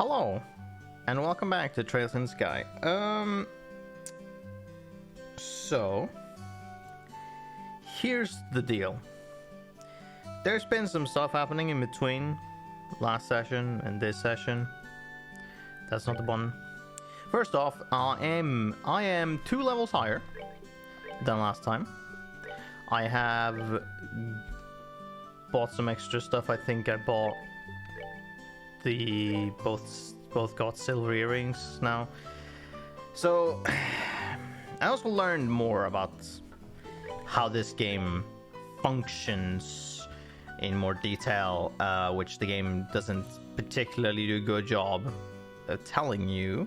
Hello, and welcome back to Trails in the Sky. So here's the deal. There's been some stuff happening in between last session and this session. That's not the one. First off, I am 2 levels higher than last time. I have bought some extra stuff. I think I bought the both got silver earrings now. So I also learned more about how this game functions in more detail, which the game doesn't particularly do a good job of telling you,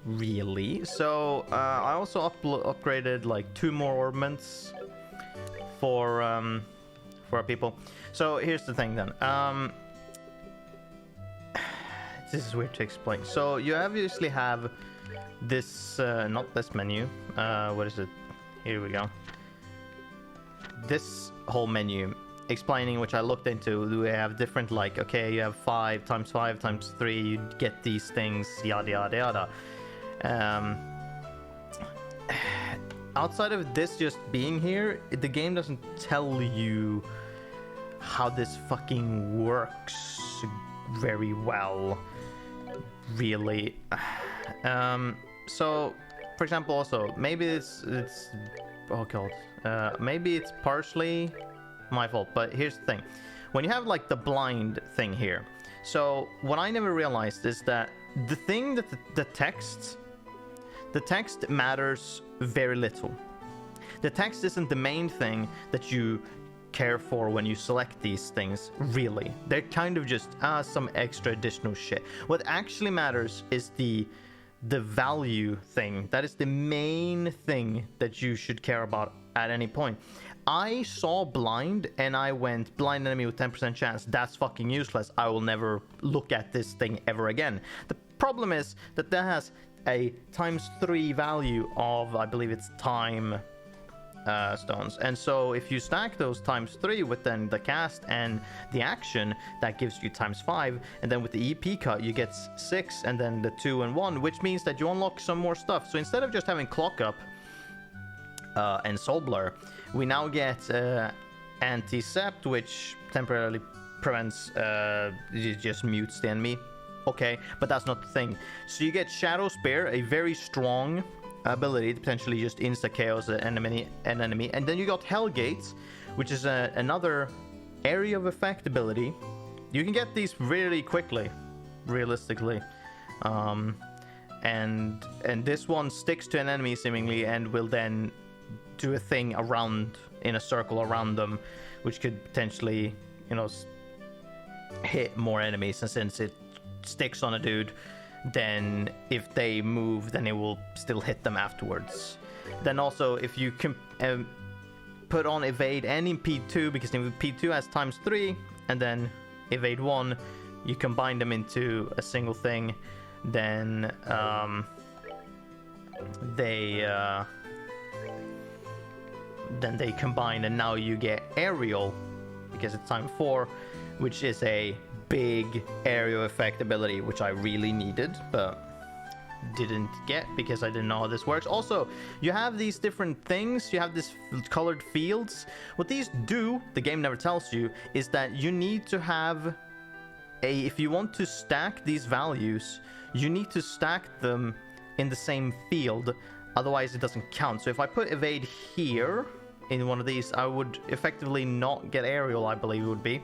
really. So I also upgraded like 2 more ornaments for our people. So here's the thing then. This is weird to explain. So you obviously have this, not this menu. What is it? Here we go. This whole menu explaining, which I looked into. We have different, like, okay, you have 5 times 5 times 3. You get these things, yada yada yada. Outside of this just being here, the game doesn't tell you how this fucking works very well, really. So for example, also maybe it's oh god, maybe it's partially my fault, but here's the thing. When you have like the blind thing here, so what I never realized is that the thing that the text matters very little. The text isn't the main thing that you care for when you select these things, really. They're kind of just some extra additional shit. What actually matters is the value thing. That is the main thing that you should care about at any point. I saw blind and I went, blind enemy with 10% chance, that's fucking useless. I will never look at this thing ever again. The problem is that has a ×3 value of, I believe it's time stones, and so if you stack those ×3 with then the cast and the action, that gives you ×5, and then with the EP cut you get 6, and then the 2 and 1, which means that you unlock some more stuff. So instead of just having clock up and soul blur, we now get anti-sept, which temporarily prevents it just mutes the enemy. Okay, but that's not the thing. So you get Shadow Spear, a very strong ability to potentially just insta chaos an enemy, and then you got Hellgate, which is another area of effect ability. You can get these really quickly, realistically, and this one sticks to an enemy seemingly and will then do a thing around, in a circle around them, which could potentially, you know, hit more enemies. And since it sticks on a dude, then if they move, then it will still hit them afterwards. Then also, if you can put on evade and impede 2, because impede 2 has ×3, and then evade 1, you combine them into a single thing, then they combine, and now you get aerial because it's ×4, which is a big aerial effect ability, which I really needed but didn't get because I didn't know how this works. Also, you have these different things. You have this colored fields. What these do, the game never tells you, is that you need to have if you want to stack these values, you need to stack them in the same field, otherwise it doesn't count. So if I put evade here in one of these, I would effectively not get aerial, I believe it would be,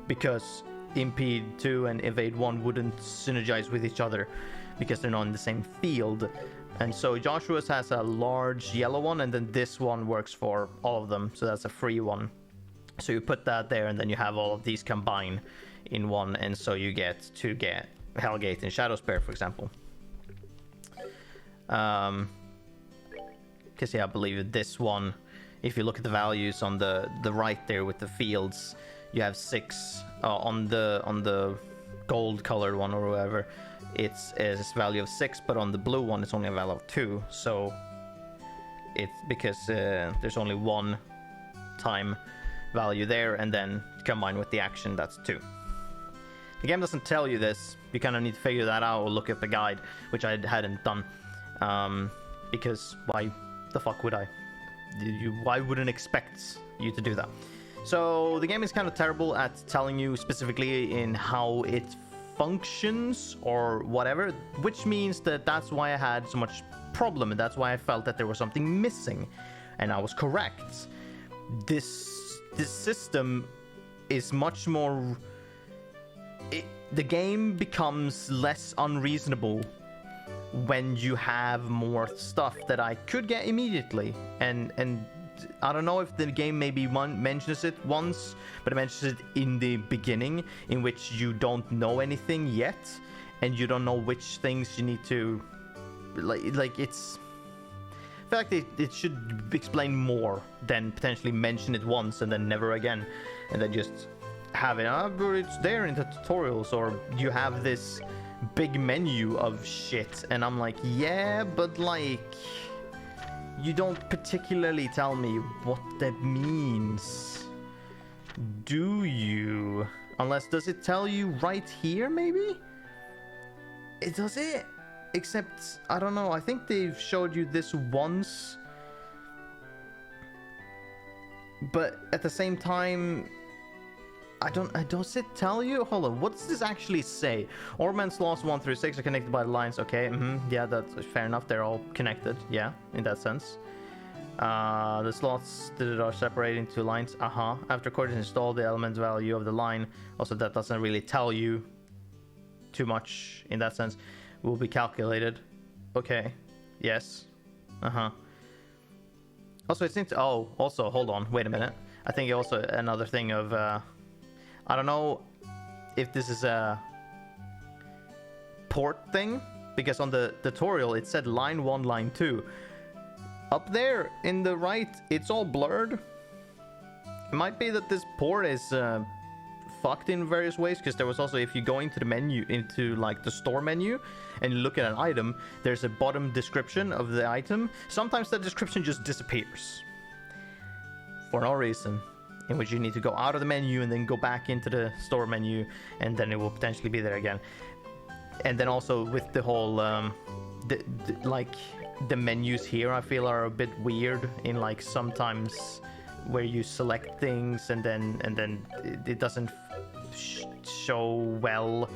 because impede 2 and evade 1 wouldn't synergize with each other because they're not in the same field. And so Joshua's has a large yellow one, and then this one works for all of them, so that's a free one. So you put that there, and then you have all of these combined in one, and so you get to get Hellgate and Shadow Spear, for example. Because yeah, I believe this one, if you look at the values on the right there with the fields, you have 6 on the gold colored one or whatever. It's a value of 6, but on the blue one it's only a value of 2. So it's because there's only 1 time value there, and then combined with the action, that's 2. The game doesn't tell you this. You kind of need to figure that out or look at the guide, which I hadn't done. Because why the fuck would I? Why wouldn't expect you to do that? So the game is kind of terrible at telling you specifically in how it functions or whatever, which means that that's why I had so much problem, and that's why I felt that there was something missing, and I was correct. This system is much more... the game becomes less unreasonable when you have more stuff that I could get immediately, and I don't know if the game maybe mentions it once, but it mentions it in the beginning, in which you don't know anything yet, and you don't know which things you need to like it's... I feel like it should explain more than potentially mention it once and then never again, and then just have it, but it's there in the tutorials, or you have this big menu of shit, and I'm like, yeah, but like, you don't particularly tell me what that means, do you? Unless, does it tell you right here, maybe? It does it? Except, I don't know, I think they've showed you this once, but at the same time, does it tell you? Hold on, what does this actually say? Orban slots 1 through 6 are connected by lines. Okay, yeah, that's fair enough. They're all connected, yeah, in that sense. The slots that are separated into lines, After code is installed, the element value of the line, also that doesn't really tell you too much in that sense, will be calculated. Okay, yes, Also, it seems, also, hold on, wait a minute. I think also another thing of, I don't know if this is a port thing, because on the tutorial it said line 1, line 2. Up there in the right, it's all blurred. It might be that this port is fucked in various ways, because there was also, if you go into the menu, into like the store menu, and you look at an item, there's a bottom description of the item. Sometimes that description just disappears for no reason, in which you need to go out of the menu and then go back into the store menu, and then it will potentially be there again. And then also with the whole like the menus here, I feel are a bit weird in like sometimes where you select things and then it doesn't show well.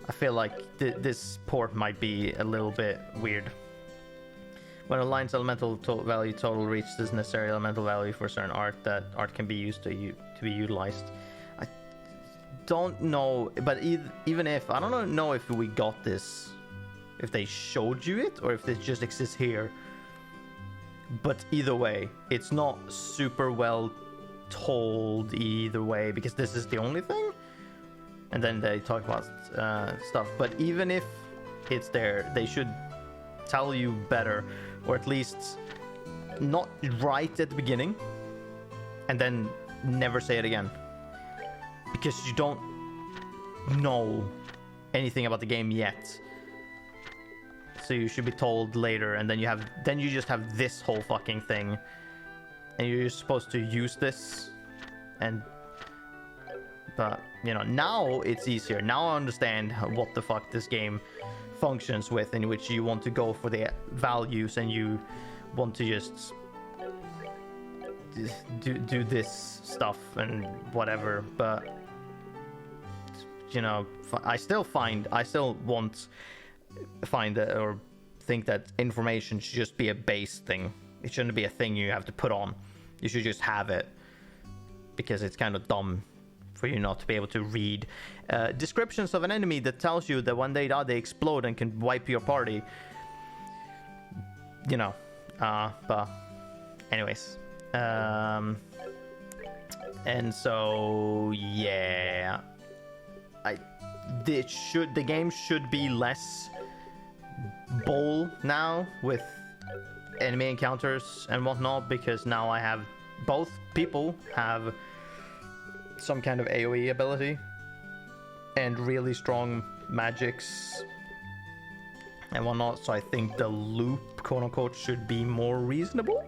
I feel like this port might be a little bit weird. When a line's elemental value total reaches this necessary elemental value for certain art, that art can be used to be utilized. I don't know, but even if, I don't know if we got this, if they showed you it, or if it just exists here. But either way, it's not super well told either way, because this is the only thing. And then they talk about stuff. But even if it's there, they should tell you better, or at least not right at the beginning, and then never say it again, because you don't know anything about the game yet. So you should be told later, and then you just have this whole fucking thing, and you're supposed to use this, but you know, now it's easier. Now I understand what the fuck this game functions with, in which you want to go for the values and you want to just do this stuff and whatever. But you know, I still find that, or think that information should just be a base thing. It shouldn't be a thing you have to put on. You should just have it, because it's kind of dumb for you not to be able to read descriptions of an enemy that tells you that when they die they explode and can wipe your party, you know. But anyways, and so yeah, the game should be less bold now with enemy encounters and whatnot, because now I have both people have some kind of AoE ability and really strong magics and whatnot, so I think the loop, quote unquote, should be more reasonable.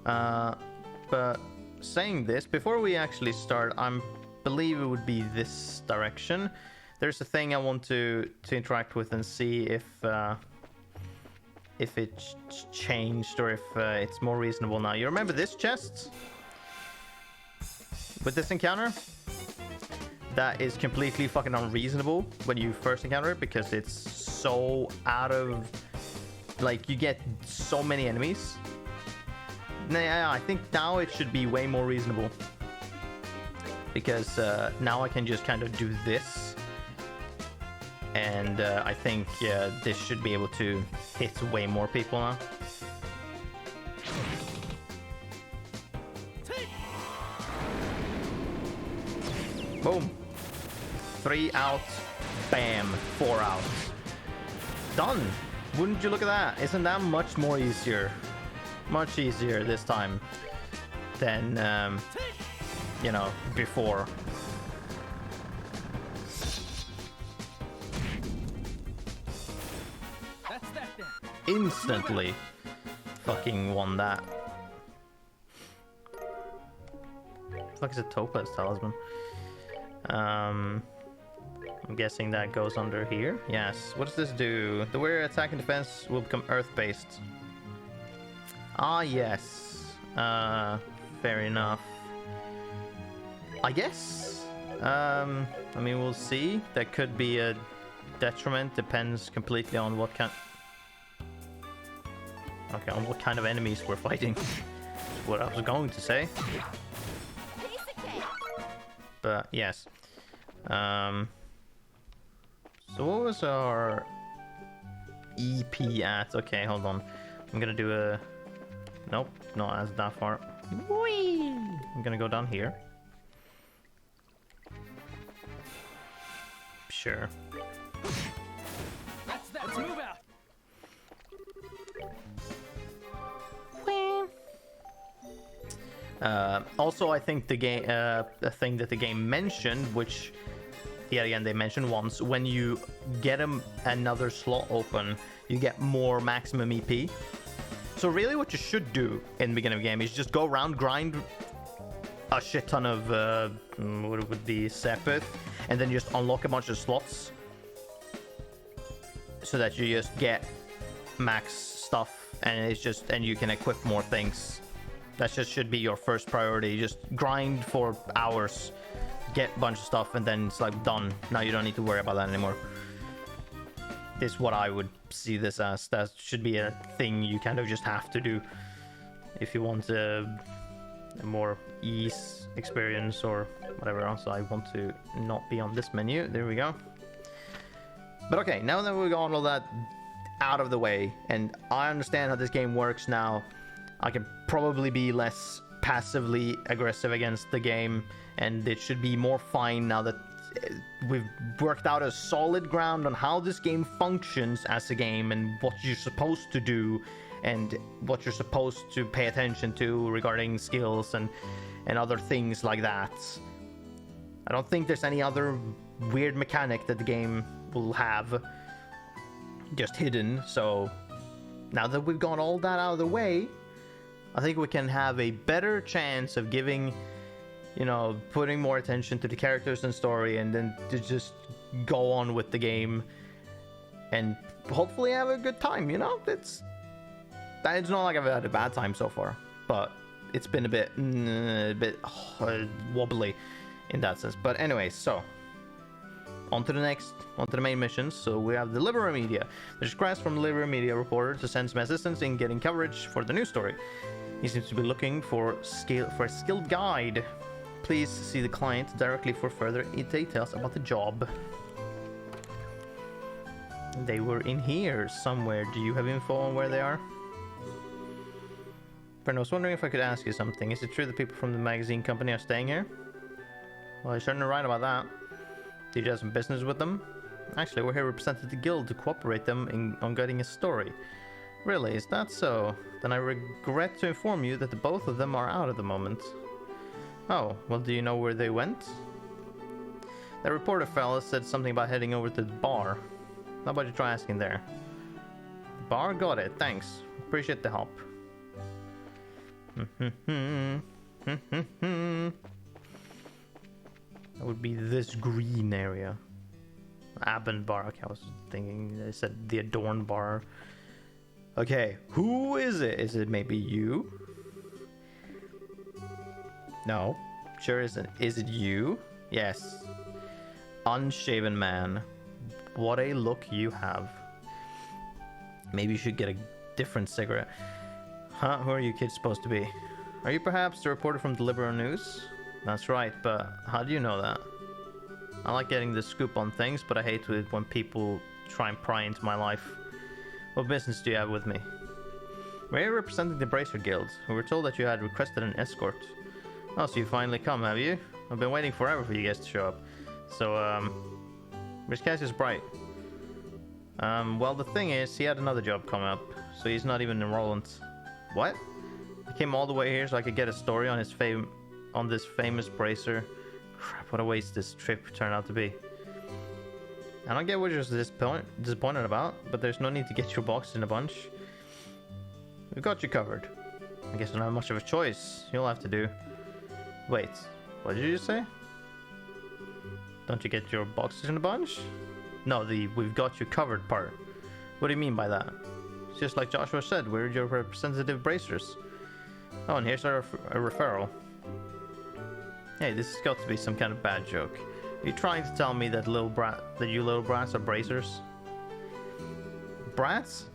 But saying this, before we actually start, I'm believe it would be this direction. There's a thing I want to interact with and see if it's changed or if it's more reasonable now. You remember this chest? With this encounter? That is completely fucking unreasonable when you first encounter it because it's so out of... Like, you get so many enemies. Nah, I think now it should be way more reasonable. Because now I can just kind of do this. And I think this should be able to hit way more people now. Boom. 3 out. Bam. 4 out. Done. Wouldn't you look at that? Isn't that much more easier? Much easier this time than, you know, before. Instantly fucking won that. Fuck is a topaz talisman? I'm guessing that goes under here. Yes. What does this do? The warrior attack and defense will become earth-based. Ah, yes. Fair enough. I guess. I mean, we'll see. That could be a detriment. Depends completely on what kind... Okay, on what kind of enemies we're fighting. What I was going to say. But, yes. So what was our EP at? Okay, hold on. I'm gonna do a... Nope, not as that far. Whee! I'm gonna go down here. Sure. Let's move out. Also, I think the game, a thing that the game mentioned, which yet again they mentioned once, when you get another slot open, you get more maximum EP. So really, what you should do in the beginning of the game is just go around, grind a shit ton of what would be Sepith, and then just unlock a bunch of slots, so that you just get max stuff, and it's just and you can equip more things. That just should be your first priority. Just grind for hours, get a bunch of stuff, and then it's like done. Now you don't need to worry about that anymore. This is what I would see this as. That should be a thing you kind of just have to do if you want a more ease experience or whatever else. I want to not be on this menu. There we go. But okay, now that we've gotten all that out of the way, and I understand how this game works now, I can probably be less passively aggressive against the game, and it should be more fine now that we've worked out a solid ground on how this game functions as a game and what you're supposed to do and what you're supposed to pay attention to regarding skills and other things like that. I don't think there's any other weird mechanic that the game will have just hidden, so now that we've got all that out of the way, I think we can have a better chance of giving, you know, putting more attention to the characters and story, and then to just go on with the game and hopefully have a good time, you know? It's not like I've had a bad time so far, but it's been a bit wobbly in that sense. But anyway, so on to the main missions. So we have the Libera Media. There's request from Libera Media reporter to send some assistance in getting coverage for the news story. He seems to be looking for a skilled guide. Please see the client directly for further details about the job. They were in here somewhere. Do you have info on where they are? Brennan, I was wondering if I could ask you something. Is it true that people from the magazine company are staying here? Well, I shouldn't write about that. Did you have some business with them? Actually, we're here representing the guild to cooperate them on getting a story. Really, is that so? Then I regret to inform you that the both of them are out at the moment. Oh, well, do you know where they went? That reporter fella said something about heading over to the bar. How about you try asking there? Bar? Got it, thanks. Appreciate the help. That would be this green area. Abend bar. Okay, I was thinking they said the adorned bar. Okay, who is it? Is it maybe you? No. Sure isn't. Is it you? Yes. Unshaven man. What a look you have. Maybe you should get a different cigarette. Huh? Who are you kids supposed to be? Are you perhaps the reporter from the Liberal News? That's right, but how do you know that? I like getting the scoop on things, but I hate it when people try and pry into my life. What business do you have with me? We're here representing the Bracer Guild. We were told that you had requested an escort. Oh, so you finally come, have you? I've been waiting forever for you guys to show up. So, where's Cassius Bright? Well, the thing is, he had another job coming up, so he's not even enrolling. What? He came all the way here so I could get a story on his on this famous bracer. Crap, what a waste this trip turned out to be. I don't get what you're disappointed about, but there's no need to get your box in a bunch. We've got you covered. I guess I don't have much of a choice. You'll have to do. Wait, what did you just say? Don't you get your boxes in a bunch? No, the "we've got you covered" part. What do you mean by that? It's just like Joshua said, we're your representative bracers. Oh, and here's a referral. Hey, this has got to be some kind of bad joke. Are you trying to tell me that you little brats are bracers? Brats?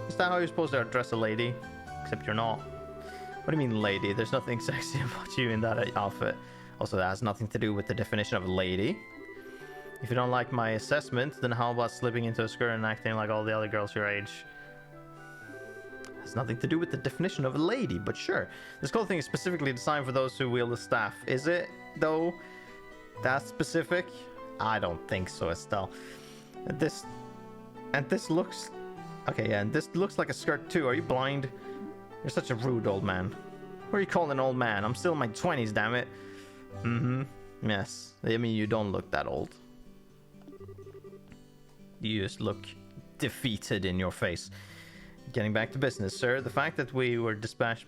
Is that how you're supposed to address a lady? Except you're not. What do you mean, lady? There's nothing sexy about you in that outfit. Also, that has nothing to do with the definition of a lady. If you don't like my assessment, then how about slipping into a skirt and acting like all the other girls your age? Has nothing to do with the definition of a lady, but sure. This clothing is specifically designed for those who wield the staff. Is it, though? That specific? I don't think so, Estelle. And this looks... Okay, yeah, and this looks like a skirt too. Are you blind? You're such a rude old man. What are you calling an old man? I'm still in my 20s, damn it. Mm-hmm. Yes. I mean, you don't look that old. You just look defeated in your face. Getting back to business, sir. The fact is that we were dispatched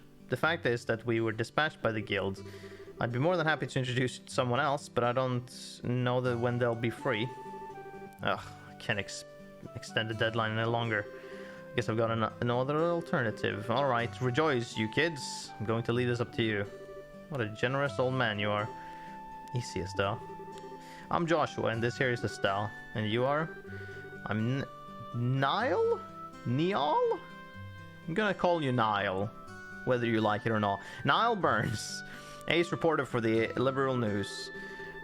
by the guild. I'd be more than happy to introduce you to someone else, but I don't know when they'll be free. Ugh, I can't extend the deadline any longer. I guess I've got another alternative. Alright, rejoice, you kids. I'm going to leave this up to you. What a generous old man you are. Easy, Estelle. I'm Joshua, and this here is Estelle. And you are? I'm Niall? Niall? I'm gonna call you Niall, whether you like it or not. Niall Burns, ace reporter for the Liberal News.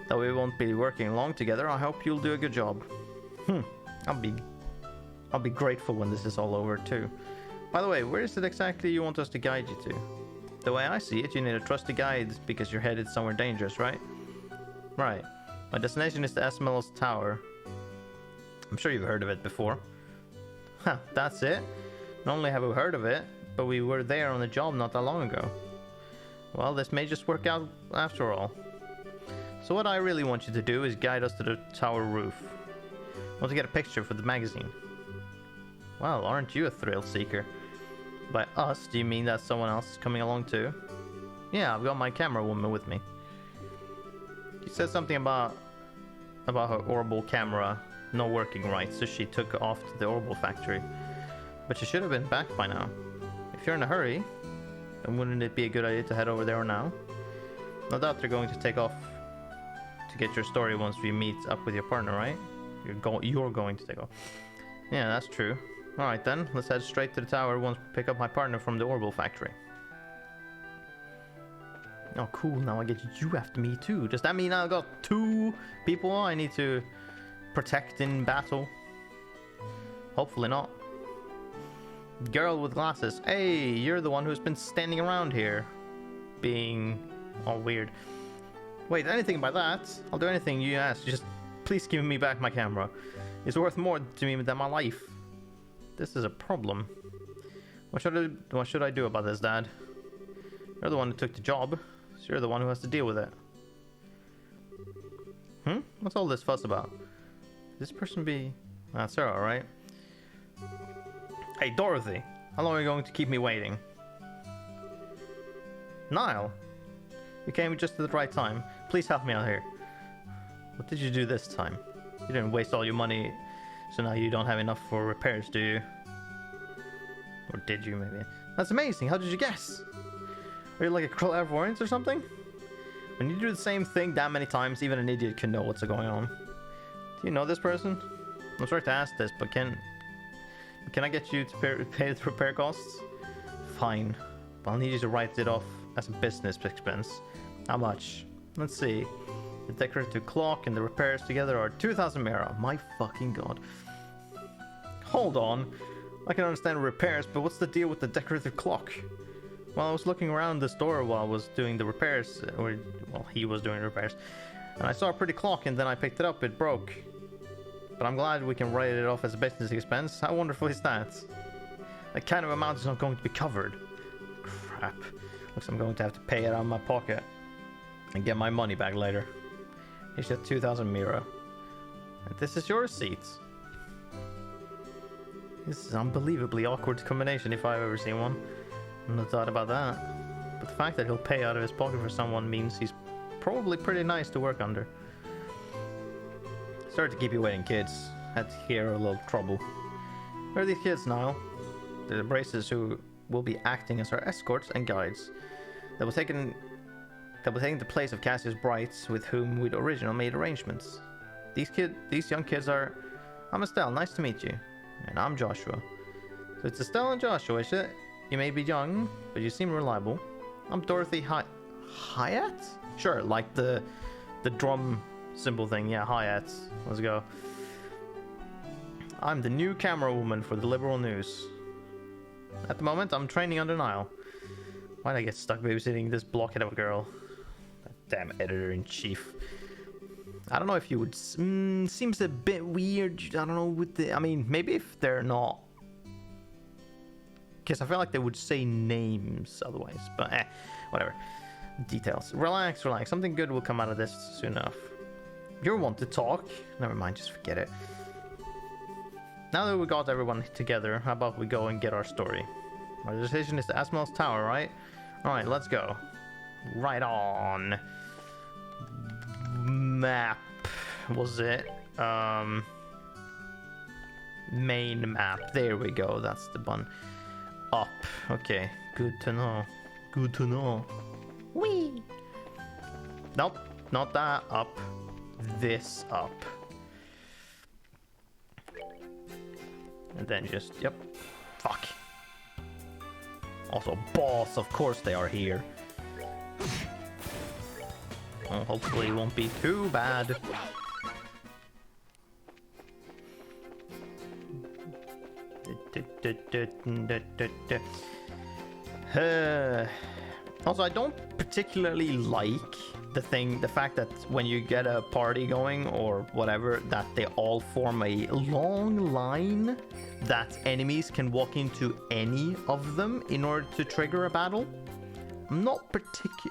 Though we won't be working long together, I hope you'll do a good job. I'll be grateful when this is all over too. By the way, where is it exactly you want us to guide you to? The way I see it, you need a trusty guide because you're headed somewhere dangerous, right? Right. My destination is the Esmelos Tower. I'm sure you've heard of it before. Huh, that's it? Not only have we heard of it, but we were there on the job not that long ago. Well, this may just work out after all. So what I really want you to do is guide us to the tower roof. I want to get a picture for the magazine. Well, aren't you a thrill seeker? By us, do you mean that someone else is coming along too? Yeah, I've got my camera woman with me. She said something about her orbital camera not working right, so she took off to the orbital factory. But she should have been back by now. If you're in a hurry, then wouldn't it be a good idea to head over there now? No doubt they're going to take off to get your story once we meet up with your partner, right? You're going to take off. Yeah, that's true. Alright then, let's head straight to the tower once we pick up my partner from the orbital factory. Oh cool, now I get you after me too. Does that mean I've got 2 people I need to protect in battle? Hopefully not. Girl with glasses. Hey, you're the one who's been standing around here being all weird. Wait, anything by that? I'll do anything you ask. Just please give me back my camera. It's worth more to me than my life. This is a problem. What should I do about this, Dad? You're the one who took the job, so you're the one who has to deal with it. What's all this fuss about? This person be... That's her, alright. Hey, Dorothy! How long are you going to keep me waiting? Niall! You came just at the right time. Please help me out here. What did you do this time? You didn't waste all your money, so now you don't have enough for repairs, do you? Or did you, maybe? That's amazing. How did you guess? Are you like a clairvoyant or something? When you do the same thing that many times, even an idiot can know what's going on. Do you know this person? I'm sorry to ask this, but can I get you to pay the repair costs? Fine, but I'll need you to write it off as a business expense. How much? Let's see. The decorative clock and the repairs together are 2,000 mira. My fucking god. Hold on. I can understand repairs, but what's the deal with the decorative clock? Well, I was looking around the store while I was doing the repairs, or, well, he was doing repairs, and I saw a pretty clock and then I picked it up. It broke. But I'm glad we can write it off as a business expense. How wonderful is that? That kind of amount is not going to be covered. Crap. Looks like I'm going to have to pay it out of my pocket and get my money back later. Here's just 2,000 mira. And this is your receipt. This is an unbelievably awkward combination if I've ever seen one. No thought about that. But the fact that he'll pay out of his pocket for someone means he's probably pretty nice to work under. Sorry to keep you waiting, kids. Had to hear a little trouble. Where are these kids, Niall? They're the braces who will be acting as our escorts and guides. They will take the place of Cassius Brights, with whom we'd originally made arrangements. These young kids are... I'm Estelle, nice to meet you. And I'm Joshua. So it's Estelle and Joshua, is it? You may be young, but you seem reliable. I'm Dorothy Hyatt? Sure, like the drum symbol thing. Yeah, Hyatt. Let's go. I'm the new camera woman for the Liberal News. At the moment, I'm training under Niall. Why'd I get stuck babysitting this blockhead of a girl? That damn editor-in-chief. I don't know if you would... seems a bit weird. I don't know with the... I mean, maybe if they're not... Because I feel like they would say names otherwise. But whatever. Details. Relax, relax. Something good will come out of this soon enough. You're one to talk. Never mind, just forget it. Now that we got everyone together, how about we go and get our story? Our decision is to Asmode's Tower, right? Alright, let's go. Right on. Map. Was it? Main map. There we go. That's the one. Up. Okay. Good to know. Good to know. Whee! Nope. Not that. Up. This up. And then just... Yep. Fuck. Also, boss. Of course they are here. Well, hopefully it won't be too bad. Also, I don't particularly like the fact that when you get a party going or whatever, that they all form a long line that enemies can walk into any of them in order to trigger a battle. I'm not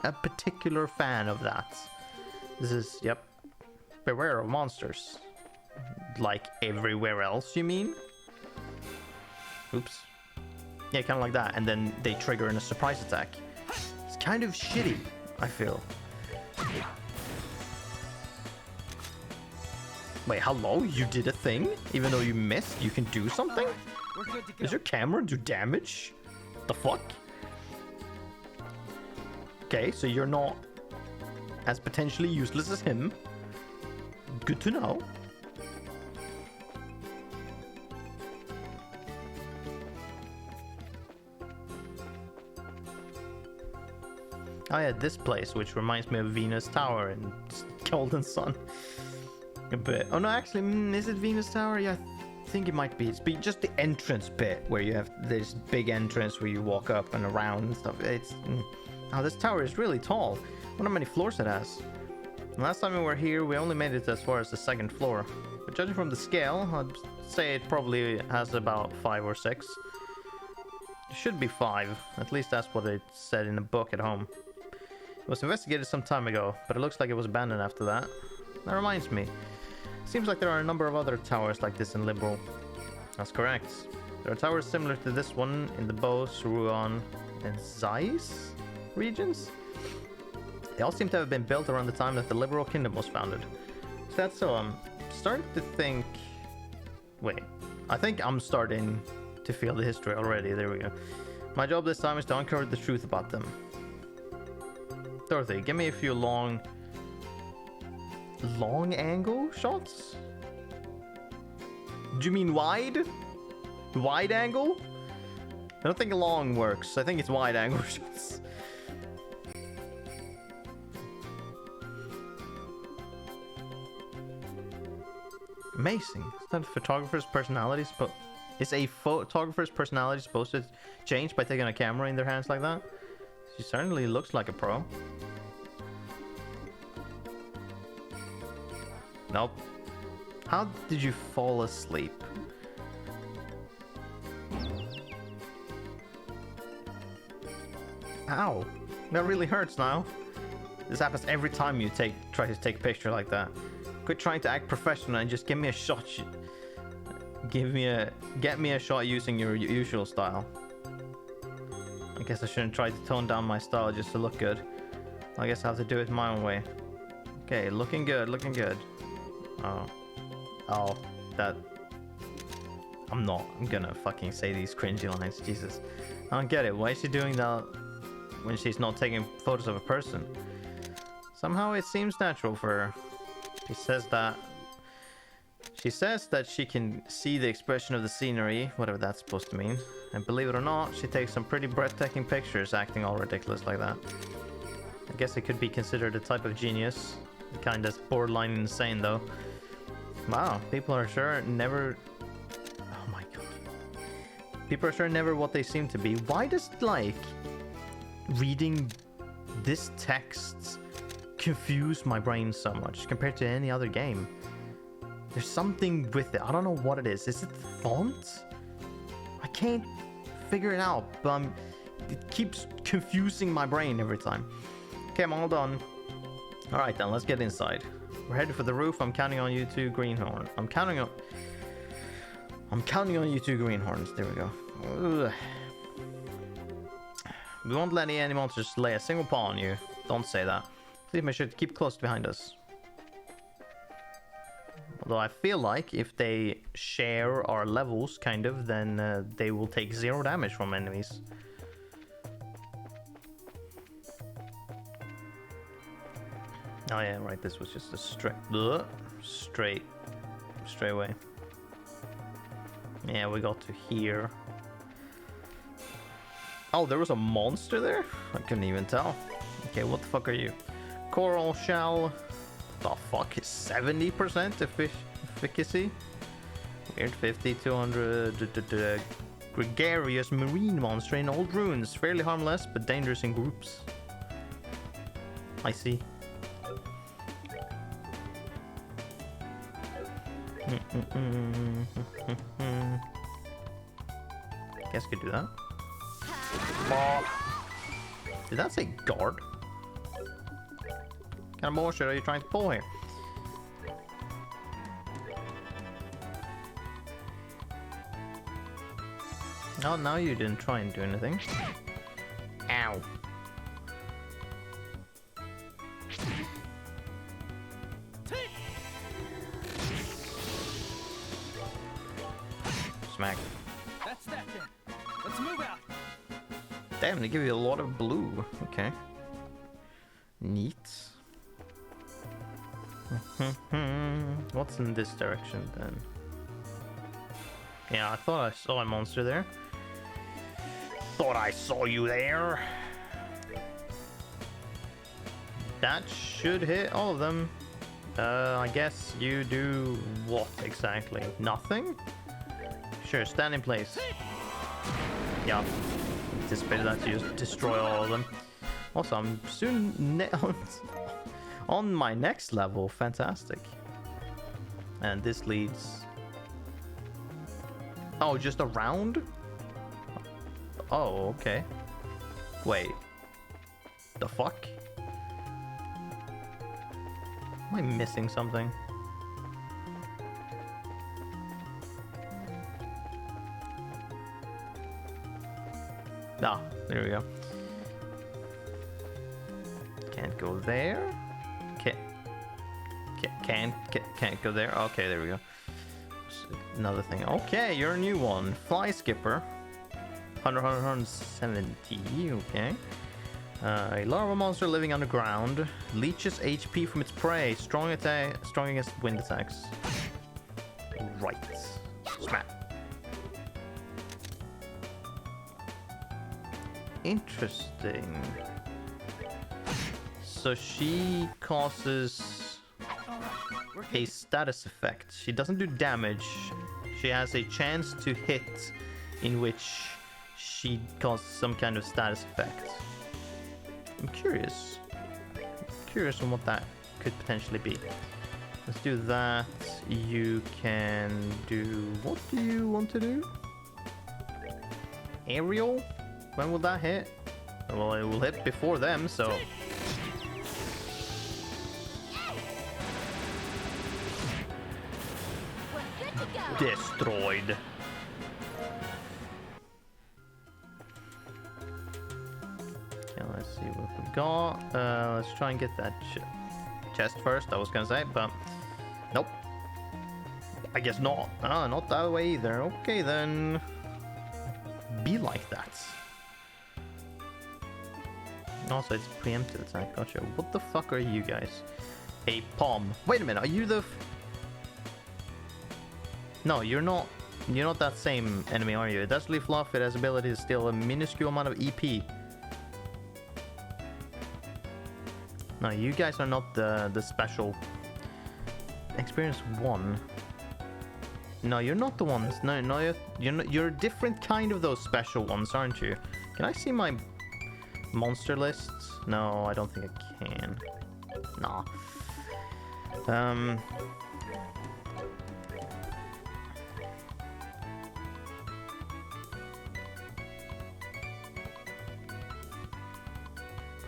a particular fan of that. This is, yep, beware of monsters. Like everywhere else, you mean? Oops. Yeah, kind of like that. And then they trigger in a surprise attack. It's kind of shitty, I feel. Wait, hello? You did a thing? Even though you missed, you can do something? Does your camera do damage? The fuck? Okay, so you're not as potentially useless as him. Good to know. Oh yeah, this place, which reminds me of Venus Tower and Golden Sun. A bit. Oh no, actually, is it Venus Tower? Yeah, I think it might be. It's just the entrance bit where you have this big entrance where you walk up and around and stuff. It's... Oh, this tower is really tall. I wonder how many floors it has. Last time we were here, we only made it as far as the second floor. But judging from the scale, I'd say it probably has about 5 or 6. It should be 5. At least that's what it said in the book at home. It was investigated some time ago, but it looks like it was abandoned after that. That reminds me. Seems like there are a number of other towers like this in Liberal. That's correct. There are towers similar to this one in the Bose, Ruan, and Zeiss regions. They all seem to have been built around the time that the Liberal Kingdom was founded. that so? I'm starting to think... Wait, I think I'm starting to feel the history already. There we go. My job this time is to uncover the truth about them. Dorothy, give me a few long angle shots? Do you mean wide? Wide angle? I don't think long works. I think it's wide angle shots. Amazing. Is that a photographer's personality? Is a photographer's personality supposed to change by taking a camera in their hands like that? She certainly looks like a pro. Nope. How did you fall asleep? Ow. That really hurts now. This happens every time you try to take a picture like that. Quit trying to act professional and just give me a shot. Get me a shot using your usual style. I guess I shouldn't try to tone down my style just to look good. I guess I have to do it my own way. Okay, looking good, looking good. Oh, that... I'm gonna fucking say these cringy lines, Jesus. I don't get it, why is she doing that when she's not taking photos of a person? Somehow it seems natural for her. She says that she can see the expression of the scenery, whatever that's supposed to mean. And believe it or not, she takes some pretty breathtaking pictures acting all ridiculous like that. I guess it could be considered a type of genius. The kind that's borderline insane though. Wow, people are sure never... Oh my god. People are sure never what they seem to be. Why does, like, reading this text confuse my brain so much compared to any other game? There's something with it. I don't know what it is. Is it the font? I can't figure it out, but it keeps confusing my brain every time. Okay, I'm all done. Alright then, let's get inside. We're headed for the roof. I'm counting on you two greenhorns. I'm counting on you two greenhorns. There we go. Ugh. We won't let any monsters lay a single paw on you. Don't say that. Please make sure to keep close behind us. Although I feel like if they share our levels, kind of, then they will take 0 damage from enemies. Oh yeah, right, this was just a straight way. Yeah, we got to here. Oh, there was a monster there? I couldn't even tell. Okay, what the fuck are you? Coral shell. The fuck is 70% efficacy? Weird. 50, 200. Gregarious marine monster in old ruins. Fairly harmless, but dangerous in groups. I see. Guess I could do that. Did that say guard? What kind of bullshit are you trying to pull here? Oh, now you didn't try and do anything. Ow. Smack. That's that then. Let's move out. Damn, they give you a lot of blue. Okay. Neat. What's in this direction then? Yeah, I thought I saw a monster there. Thought I saw you there. That should hit all of them. I guess you do what exactly? Nothing? Sure, stand in place. Yeah, anticipated that to just destroy all of them. Also, I'm soon on my next level. Fantastic. And this leads... Oh, just around? Oh, okay. Wait. The fuck? Am I missing something? Ah, there we go. Can't go there. Can't go there. Okay, there we go. Another thing. Okay, you're a new one. Fly skipper. 170. Okay. A larva monster living underground. Leeches HP from its prey. Strong against wind attacks. Right. Smack. Interesting. So she causes a status effect. She doesn't do damage. She has a chance to hit in which she causes some kind of status effect. I'm curious. Curious on what that could potentially be. Let's do that. You can do... What do you want to do? Aerial? When will that hit? Well, it will hit before them, so... Destroyed. Okay, let's see what we got. Let's try and get that chest first, I was gonna say, but... Nope. I guess not. Ah, not that way either. Okay, then... Be like that. Also, it's preemptive attack. Gotcha. What the fuck are you guys? A palm. Wait a minute. Are you the... No, you're not. You're not that same enemy, are you? It does leave fluff. It has ability to steal a minuscule amount of EP. No, you guys are not the special. Experience 1. No, you're not the ones. No, you're a different kind of those special ones, aren't you? Can I see my monster list? No, I don't think I can. Nah.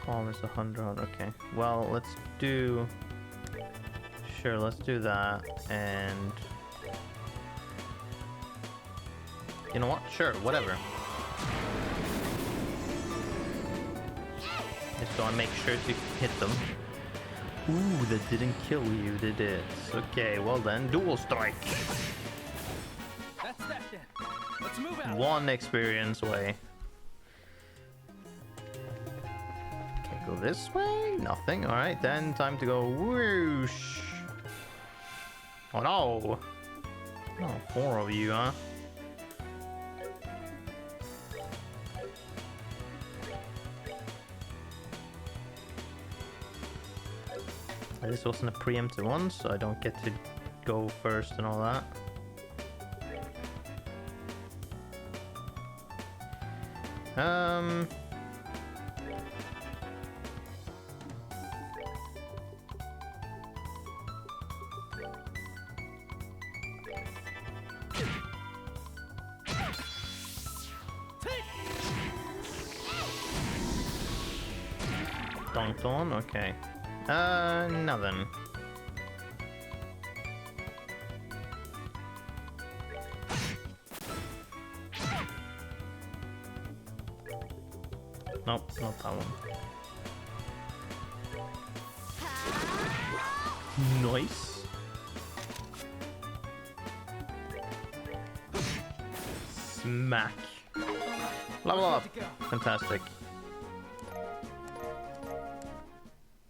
Palm is 100. Okay. Well, let's do... Sure, let's do that. And... You know what? Sure, whatever. Just so I make sure to hit them. Ooh, that didn't kill you, did it? Okay, well then, dual strike. That's that then. Let's move out. 1 experience away. Okay, go this way. Nothing. All right, then time to go whoosh. Oh no! Oh, 4 of you, huh? This wasn't a preemptive one, so I don't get to go first and all that. Dunked on, okay. Nothing. Nope, not that one. Nice. Smack. Level up. Fantastic.